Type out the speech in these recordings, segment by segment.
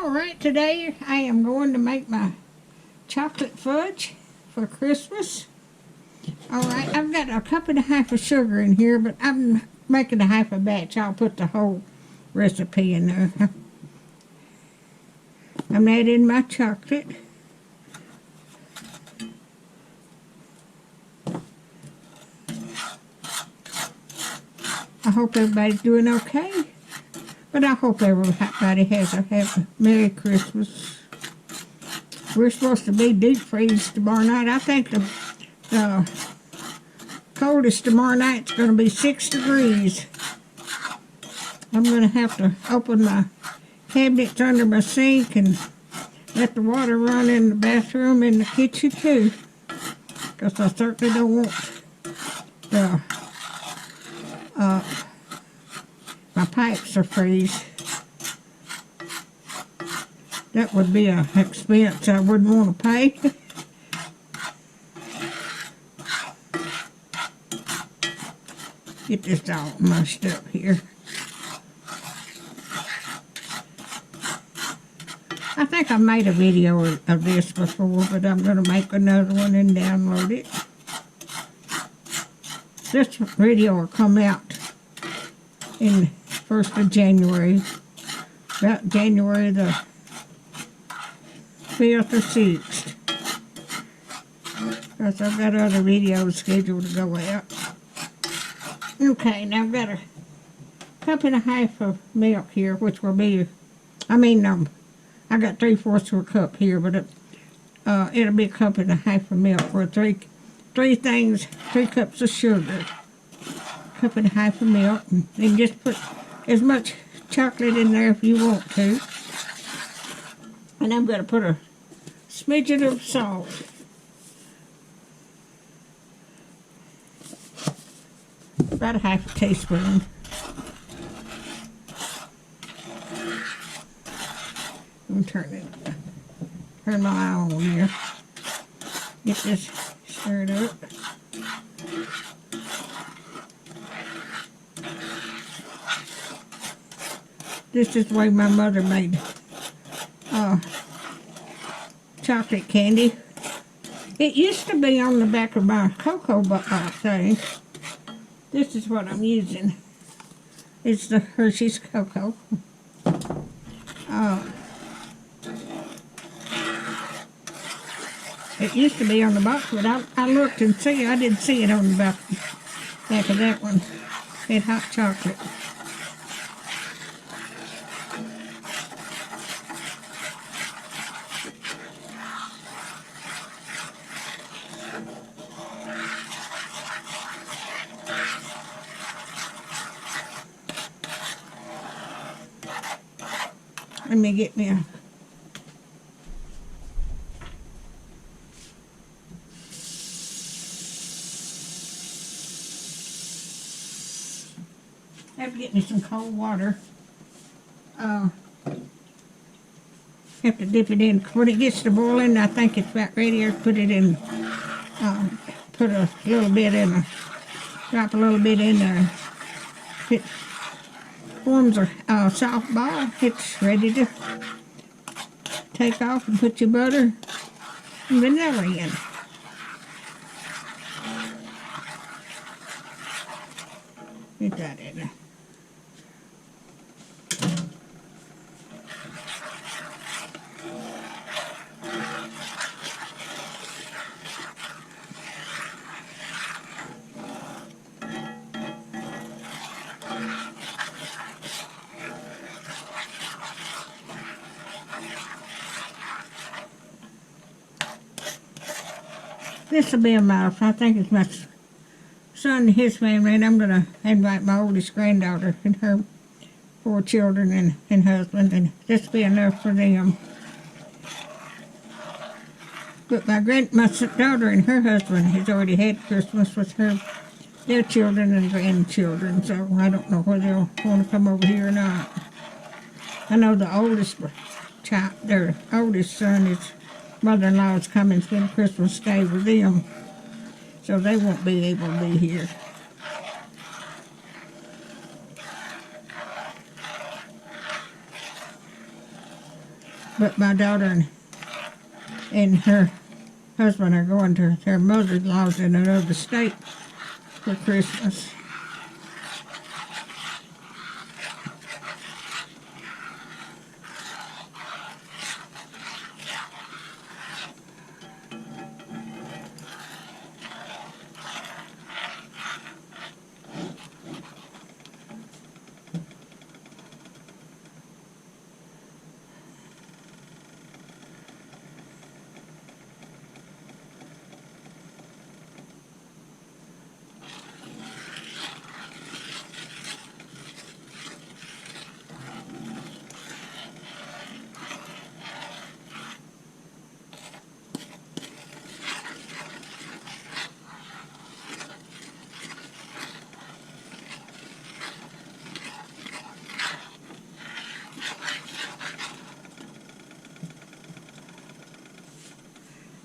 Alright, today I am going to make my chocolate fudge for Christmas. Alright, I've got a cup and a half of sugar in here, but I'm making a half a batch. I'll put the whole recipe in there. I'm adding my chocolate. I hope everybody's doing okay. But I hope everybody has a Merry Christmas. We're supposed to be deep freeze tomorrow night. I think the coldest tomorrow night's going to be 6 degrees. I'm going to have to open my cabinets under my sink and let the water run in the bathroom and the kitchen too. Because I certainly don't want the my pipes to freeze. That would be an expense I wouldn't want to pay. Get this all mushed up here. I think I made a video of this before, but I'm going to make another one and download it. This video will come out in 1st of January, about January the 5th or 6th, because I've got other videos scheduled to go out. Okay, now I've got a cup and a half of milk here, which will be, I got 3/4 of a cup here, but it'll be a cup and a half of milk for three cups of sugar. Cup and a half of milk, and then just put as much chocolate in there if you want to. And I'm going to put a smidgen of salt. About a half a teaspoon. I'm turn my eye on here. Get this stirred up. This is the way my mother made chocolate candy. It used to be on the back of my cocoa thing. This is what I'm using. It's the Hershey's Cocoa. It used to be on the box, but I looked and I didn't see it on the back of that one. It had hot chocolate. Let me get me a have to get me some cold water. Have to dip it in. When it gets to boiling, I think it's about ready to put it in, put a little bit in, drop a little bit in there. It forms a soft ball. It's ready to take off and put your butter and vanilla in. Get that in there. This will be enough. I think it's my son and his family, and I'm going to invite my oldest granddaughter and her 4 children and husband, and this will be enough for them. But my daughter and her husband has already had Christmas with their children and grandchildren, so I don't know whether they'll want to come over here or not. I know the oldest child, their oldest son, his mother-in-law is coming to spend Christmas Day with them, so they won't be able to be here. But my daughter and her husband are going to their mother-in-law's in another state for Christmas.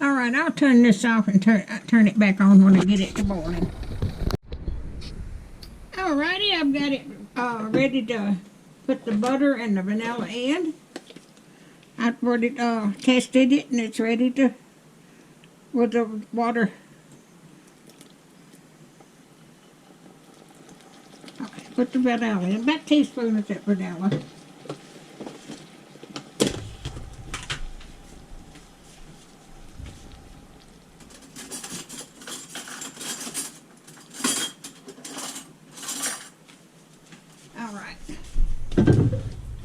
Alright, I'll turn this off and turn it back on when I get it to boiling. Alrighty, I've got it ready to put the butter and the vanilla in. I've already tested it and it's ready to, with the water. Okay, put the vanilla in. About a teaspoon of that vanilla.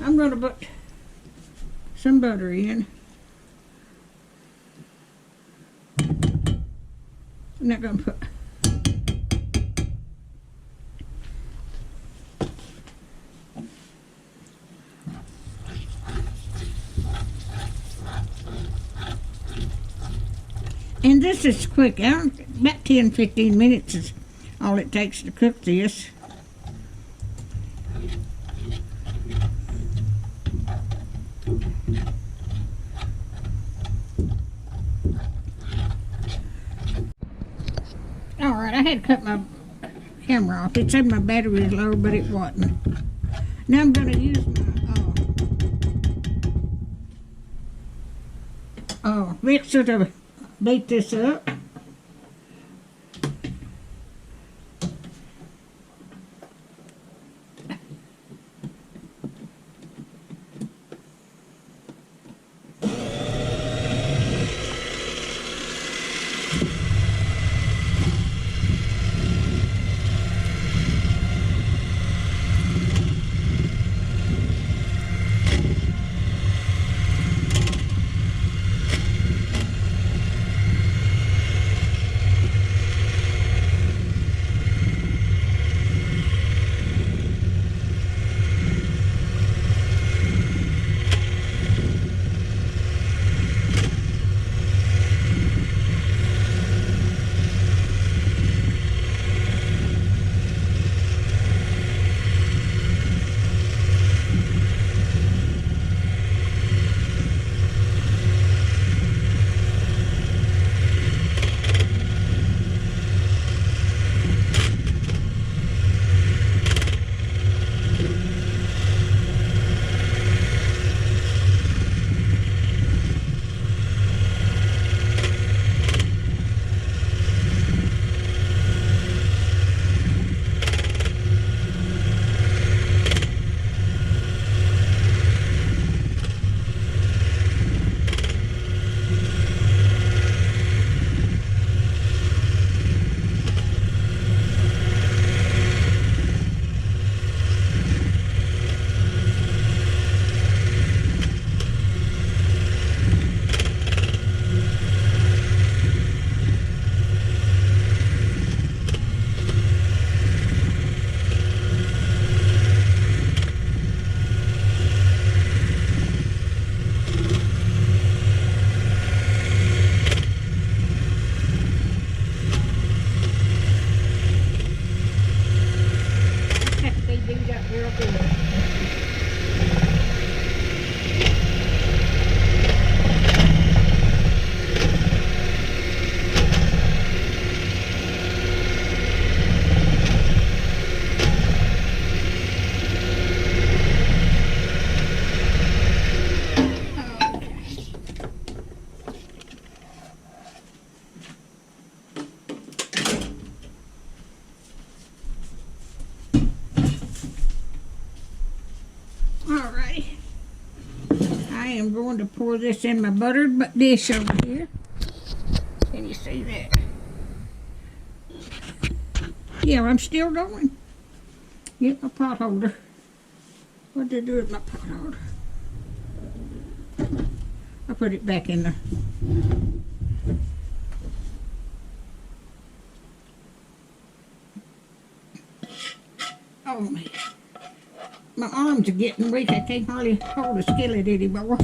I'm going to put some butter in. I'm not going to put and this is quick. About 10-15 minutes is all it takes to cook this. Alright, I had to cut my camera off. It said my battery was low, but it wasn't. Now I'm going to use my mixer to beat this up. I am going to pour this in my buttered dish over here. Can you see that? Yeah, I'm still going. Get my pot holder. What did I do with my pot holder? I put it back in there. Oh man. My arms are getting weak. I can't hardly hold a skillet anymore.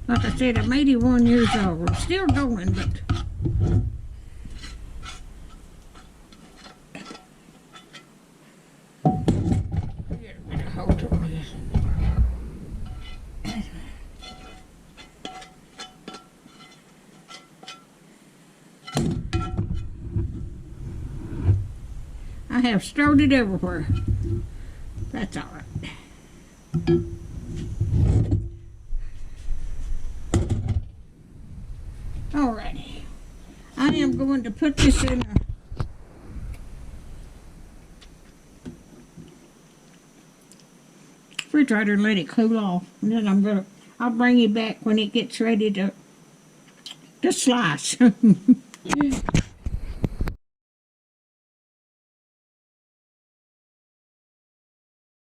Like I said, I'm 81 years old. I'm still going, but get a bit of hold on this. I have strode it everywhere. That's all right. Alrighty. I am going to put this in a refrigerator and let it cool off. And then I'll bring you back when it gets ready to slice.